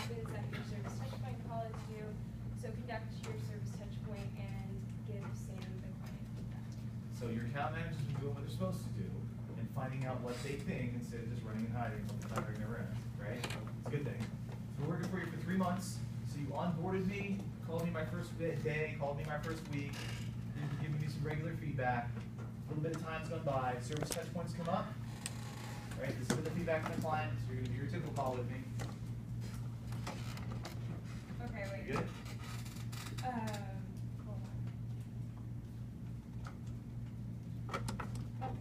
happens at your service touchpoint call is due. So conduct your service touchpoint and give Sam the client feedback. So your account managers are doing what they're supposed to do and finding out what they think instead of just running and hiding from the time never ends, right? It's a good thing. So we're working for you for 3 months. So you onboarded me, called me my first day, called me my first week. You've given me some regular feedback. A little bit of time's gone by. Service touch points come up. Right? This is the feedback from the client. So you're going to do your typical call with me. Okay, wait. You good? Hold on.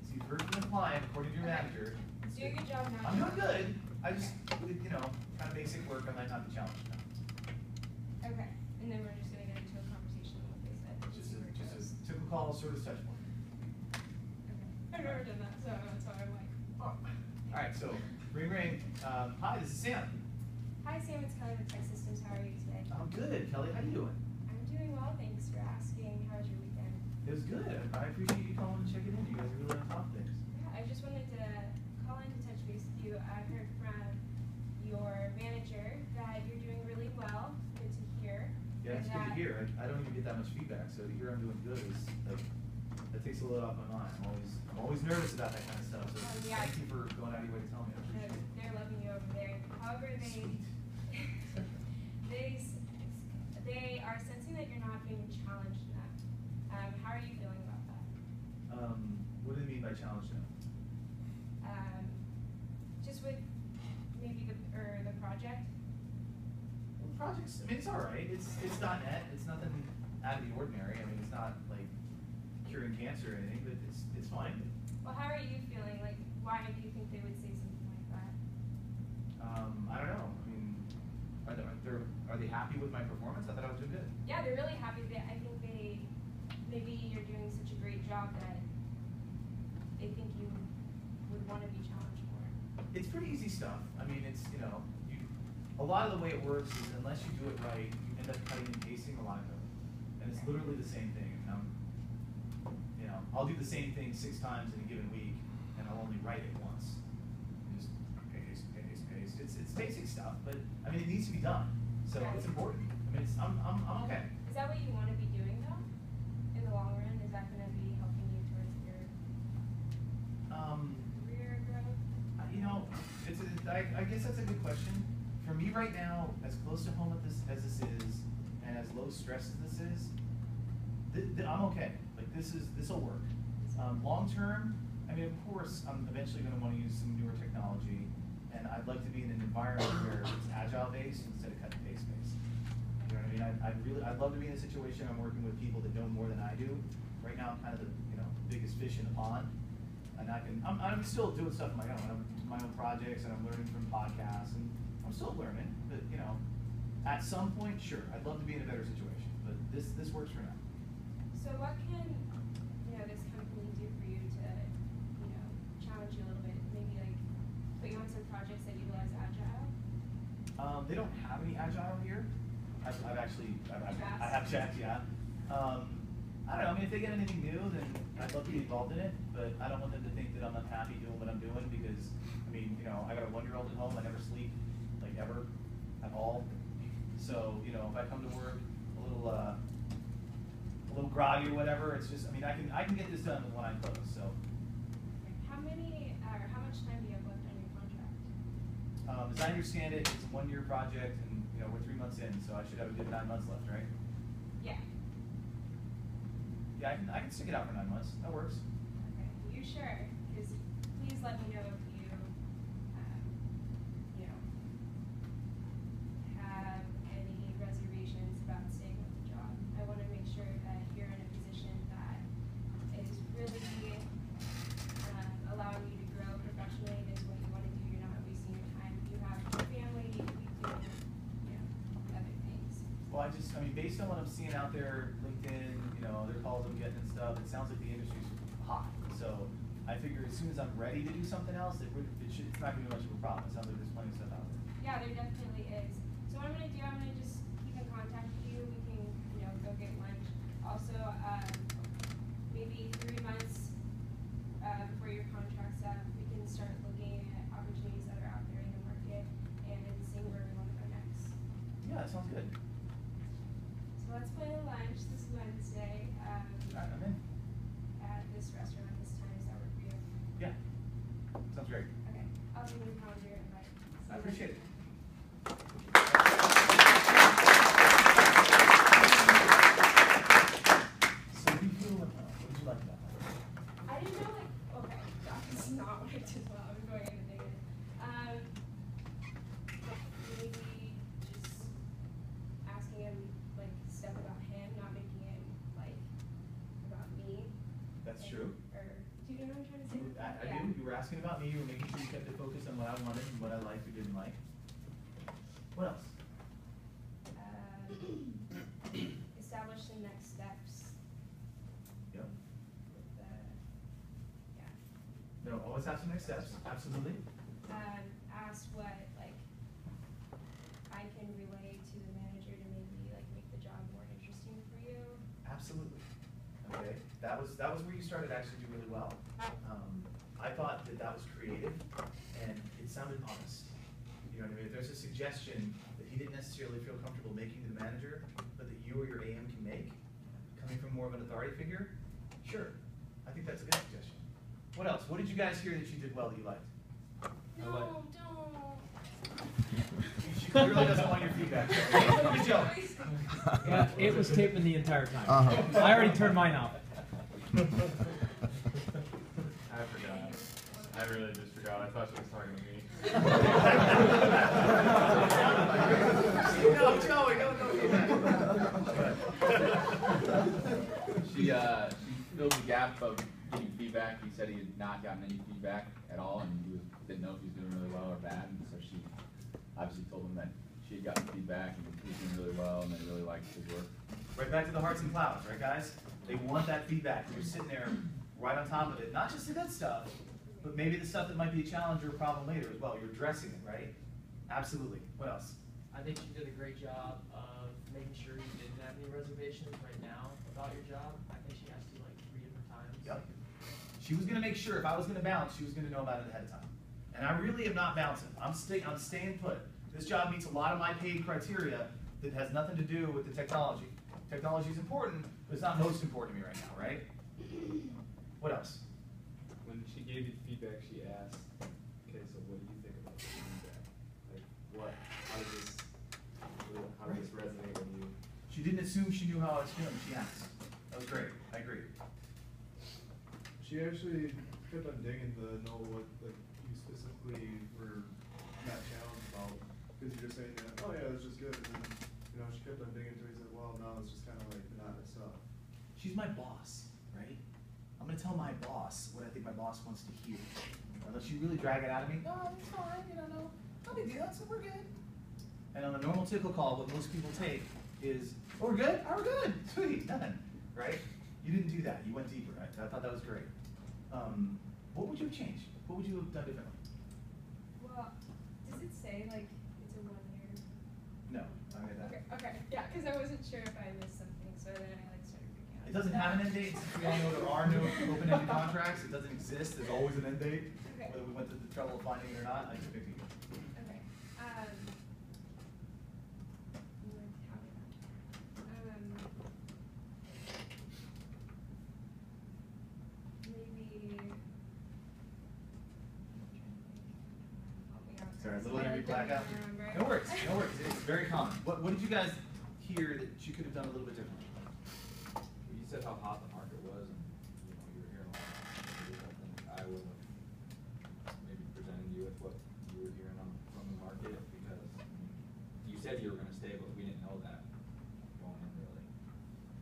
So you've heard from the client, according to your manager. He's doing a good job now. I'm doing good. I just, you know, kind of basic work. I might not be challenged now. Okay, and then we're just going to get into a conversation on what they said. Just a typical call, service touch point. Okay. I've never done that, so that's why I'm like, oh. All right, so ring ring. Hi, this is Sam. Hi Sam, it's Kelly with Tech Systems. How are you today? I'm good, Kelly. How you doing? I'm doing well, thanks for asking. How was your weekend? It was good. I appreciate you calling and checking in. You guys are really on top of things. Yeah, I just wanted to call in to touch base with you. I heard from your manager that you're doing really well. Good to hear. Yeah, it's good to hear. I don't even get that much feedback, so to hear I'm doing good is like, that takes a load off my mind. I'm always nervous about that kind of stuff. So yeah. thank you for going out of your way to tell me. I appreciate it. They're loving you over there. However, Sweet. they are sensing that you're not being challenged enough. How are you feeling about that? What do you mean by challenge now? Just with maybe the project. Well, projects. I mean, it's all right. It's .NET. It's nothing out of the ordinary. I mean, it's not like curing cancer or anything, but it's fine. Well, how are you feeling? Like, why do you think they would say something like that? I don't know. I mean, are they happy with my performance? I thought I was doing good. Yeah, they're really happy. I think maybe you're doing such a great job that they think you would want to be challenged more. It's pretty easy stuff. I mean, it's, you know, a lot of the way it works is unless you do it right, you end up cutting and pasting a lot of code. And it's literally the same thing. You know, I'll do the same thing 6 times in a given week, and I'll only write it once. Just paste, paste, paste. It's basic stuff, but I mean, it needs to be done. So it's important. I mean, I'm okay. Is that what you want to be doing though? In the long run, is that going to be helping you towards your career growth? You know, I guess that's a good question. For me right now, as close to home as this is, and as low stress as this is, I'm okay. Like this will work. Long term, I mean, of course, I'm eventually going to want to use some newer technology, and I'd like to be in an environment where it's agile based instead of cut and paste based. You know what I mean? I'd love to be in a situation I'm working with people that know more than I do. Right now, I'm kind of the biggest fish in the pond, and I'm still doing stuff on my own. I'm doing my own projects, and I'm learning from podcasts, and I'm still learning. But at some point, sure, I'd love to be in a better situation. But this works for now. So what can this company do for you to challenge you a little bit? Maybe like put you on some projects that utilize agile. They don't have any agile here. I have checked, yeah. I don't know. I mean, if they get anything new, then I'd love to be involved in it. But I don't want them to think that I'm unhappy doing what I'm doing because, I mean, I got a 1-year-old at home. I never sleep, like ever, at all. So, if I come to work a little groggy or whatever, it's just, I mean, I can get this done when I close. So. How much time do you have left on your contract? As I understand it, it's a 1-year project, and we're 3 months in, so I should have a good 9 months left, right? Yeah. Yeah, I can stick it out for 9 months. That works. Okay. Are you sure? Because please let me know if you, have any reservations about staying with the job. I want to make sure that you're in a position that is really allowing you to grow professionally. It is what you want to do. You're not wasting your time. You have a family. You could be doing, other things. Well, I mean, based on what I'm seeing out there, LinkedIn, other calls I'm getting and stuff, it sounds like the industry's hot. So I figure as soon as I'm ready to do something else, it's not going to be much of a problem. It sounds like there's plenty of stuff out there. Yeah, there definitely is. So what I'm going to do, I'm going to just keep in contact with you. We can, go get lunch. Also, maybe 3 months before your contract's up, we can start looking at opportunities that are out there in the market and seeing where we want to go that sounds good. So let's plan a lunch this Wednesday I'm in. at this restaurant at this time. Does that work for you? Yeah. Sounds great. Okay. I'll give you a calendar invite. I appreciate it. So what do you feel about that? What did you like about that? I didn't know, like, okay, that is not what I did well. I was going into negative. Maybe just asking him, like, stuff about him, not making it, like, about me. That's And- true. Or, do you know what I'm trying to say? I do. You were asking about me. You were making sure you kept it focused on what I wanted and what I liked or didn't like. What else? Establish the next steps Yep. with the, yeah. No, always have some next steps. Absolutely. Ask what, like, I can relay to the manager to maybe, like, make the job more interesting for you. Absolutely. Okay. That was where you started actually do really well. I thought that was creative and it sounded honest. You know what I mean? If there's a suggestion that he didn't necessarily feel comfortable making to the manager, but that you or your AM can make, coming from more of an authority figure, sure. I think that's a good suggestion. What else? What did you guys hear that you did well that you liked? No, don't. She clearly doesn't want your feedback. Good job. Yeah, it was taping the entire time. I already turned mine off. I forgot. I really just forgot. I thought she was talking to me. No, Joey, don't She filled the gap of getting feedback. He said he had not gotten any feedback at all, and he didn't know if he was doing really well or bad. And so she obviously told him that she had gotten feedback and he was doing really well, and they really liked his work. Right back to the hearts and clouds, right, guys? They want that feedback. You're sitting there right on top of it. Not just the good stuff, but maybe the stuff that might be a challenge or a problem later as well. You're addressing it, right? Absolutely. What else? I think you did a great job of making sure you didn't have any reservations right now about your job. I think she asked you like 3 different times. Yep. She was going to make sure if I was going to bounce, she was going to know about it ahead of time. And I really am not bouncing. I'm staying put. This job meets a lot of my paid criteria that has nothing to do with the technology. Technology is important, but it's not most important to me right now, right? What else? When she gave you feedback, she asked, okay, so what do you think about the feedback? Like, how does this resonate with you? She didn't assume she knew how I was feeling. She asked. That was great. I agree. She actually kept on digging to know what like you specifically were not challenged about, because you're just saying that, oh yeah, it's just good, and then she kept on digging into it. He said, well, no, it's just kind of like not stuff. She's my boss, right? I'm gonna tell my boss what I think my boss wants to hear. Unless you really drag it out of me, no, it's fine, no big deal, we're good. And on a normal typical call, what most people take is, oh, we're good? Oh, we're good, sweet, done, right? You didn't do that, you went deeper, right? I thought that was great. What would you have changed? What would you have done differently? Well, does it say, like, it's a 1 year? No, I made that. Okay, yeah, because I wasn't sure if I missed something, so then I, like, started freaking out. It doesn't have an end date, since we all know there are no open-ended contracts, it doesn't exist, there's always an end date. Okay. Whether we went to the trouble of finding it or not, I just picked it. Okay. Maybe. Sorry, a little interview blackout. No worries, it's very common. What did you guys hear that you could have done a little bit differently? You said how hot the market was, and you were hearing a lot. I would have maybe presented you with what you were hearing from the market, because you said you were going to stay, but we didn't know that going in really.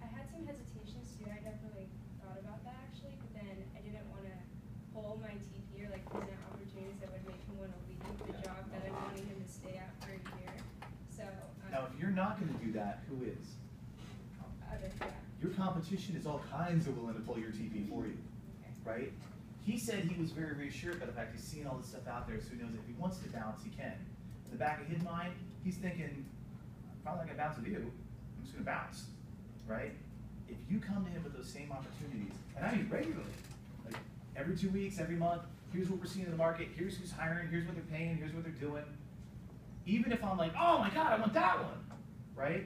I had some hesitations too. I definitely thought about that actually, but then I didn't want to pull my TP or like present opportunities that would make him want to leave the job that I wanted him to stay at for a year. So. Now, if you're not going to do that, who is? Yeah. Your competition is all kinds of willing to pull your TP for you, Okay. right? He said he was very reassured by the fact he's seen all this stuff out there, so he knows if he wants to bounce, he can. In the back of his mind, he's thinking, I'm probably not going to bounce with you. I'm just going to bounce, right? If you come to him with those same opportunities, and I mean regularly, like every 2 weeks, every month, here's what we're seeing in the market, here's who's hiring, here's what they're paying, here's what they're doing. Even if I'm like, oh my God, I want that one, right?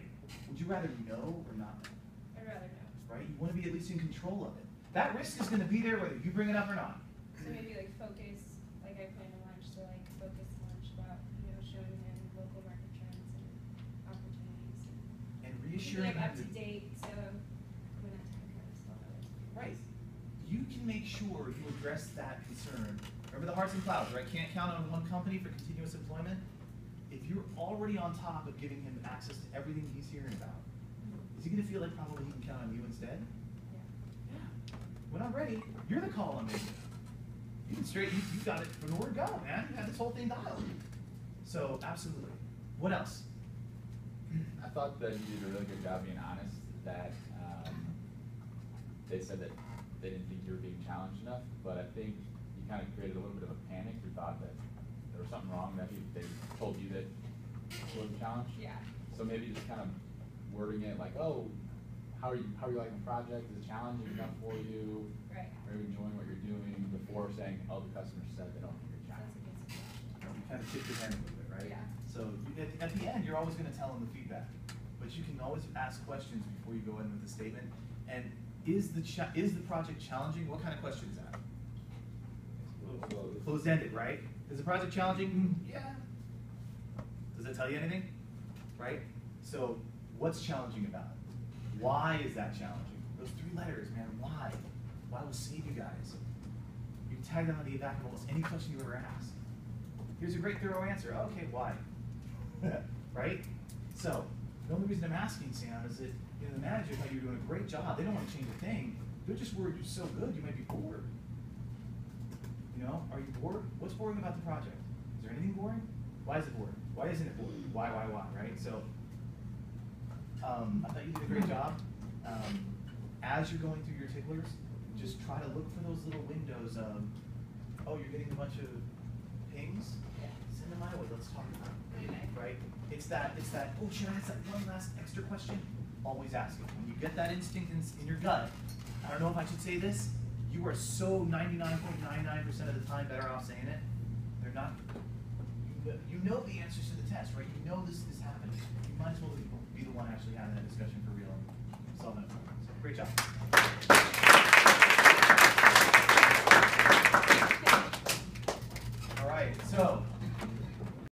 Would you rather know or not know? I'd rather know. Right? You want to be at least in control of it. That risk is going to be there whether you bring it up or not. So maybe like focus, like I plan a lunch, so like focus lunch about, showing him local market trends and opportunities. And Keeping reassuring him up him to date, so when that time comes, they'll know what to do. right. You can make sure you address that concern. Remember the hearts and clouds, right? Can't count on one company for continuous employment. If you're already on top of giving him access to everything he's hearing about, is he going to feel like probably he can count on you instead? Yeah. Yeah. When I'm ready, you're the call I'm making. You can you got it from where to go, man. You had this whole thing dialed. So, absolutely. What else? I thought that you did a really good job being honest, that they said that they didn't think you were being challenged enough, but I think you kind of created a little bit of a panic. You thought that there was something wrong, that they told you that it wasn't challenged. Yeah. So maybe just kind of wording it like, oh, how are you liking the project? Is it challenging enough for you? Right. Are you enjoying what you're doing? Before saying, oh, the customer said they don't think you're That's a challenged. good suggestion. You kind of tip your hand a little bit, right? Yeah. So at the end, you're always going to tell them the feedback, but you can always ask questions before you go in with the statement. And is the project challenging? What kind of question is that? Closed-ended, right? Is the project challenging? Yeah. Does that tell you anything? Right? So what's challenging about it? Why is that challenging? Those 3 letters, man. Why? Why will save you guys? You can tag that on the back of almost any question you ever ask. Here's a great thorough answer. Okay, why? Right? So, the only reason I'm asking, Sam, is that the manager thought you were doing a great job. They don't want to change a thing. They're just worried you're so good, you might be bored. Are you bored? What's boring about the project? Is there anything boring? Why is it boring? Why isn't it boring? Why, right? So, I thought you did a great job. As you're going through your ticklers, just try to look for those little windows of, oh, you're getting a bunch of pings? Send them my way, let's talk about it. Right? It's that, oh, should I ask that one last extra question? Always ask it. When you get that instinct in your gut, I don't know if I should say this, you are so 99.99% of the time better off saying it. They're not, you know the answers to the test, right? You know this is happening. You might as well be the one actually having that discussion for real and solving it. So, great job.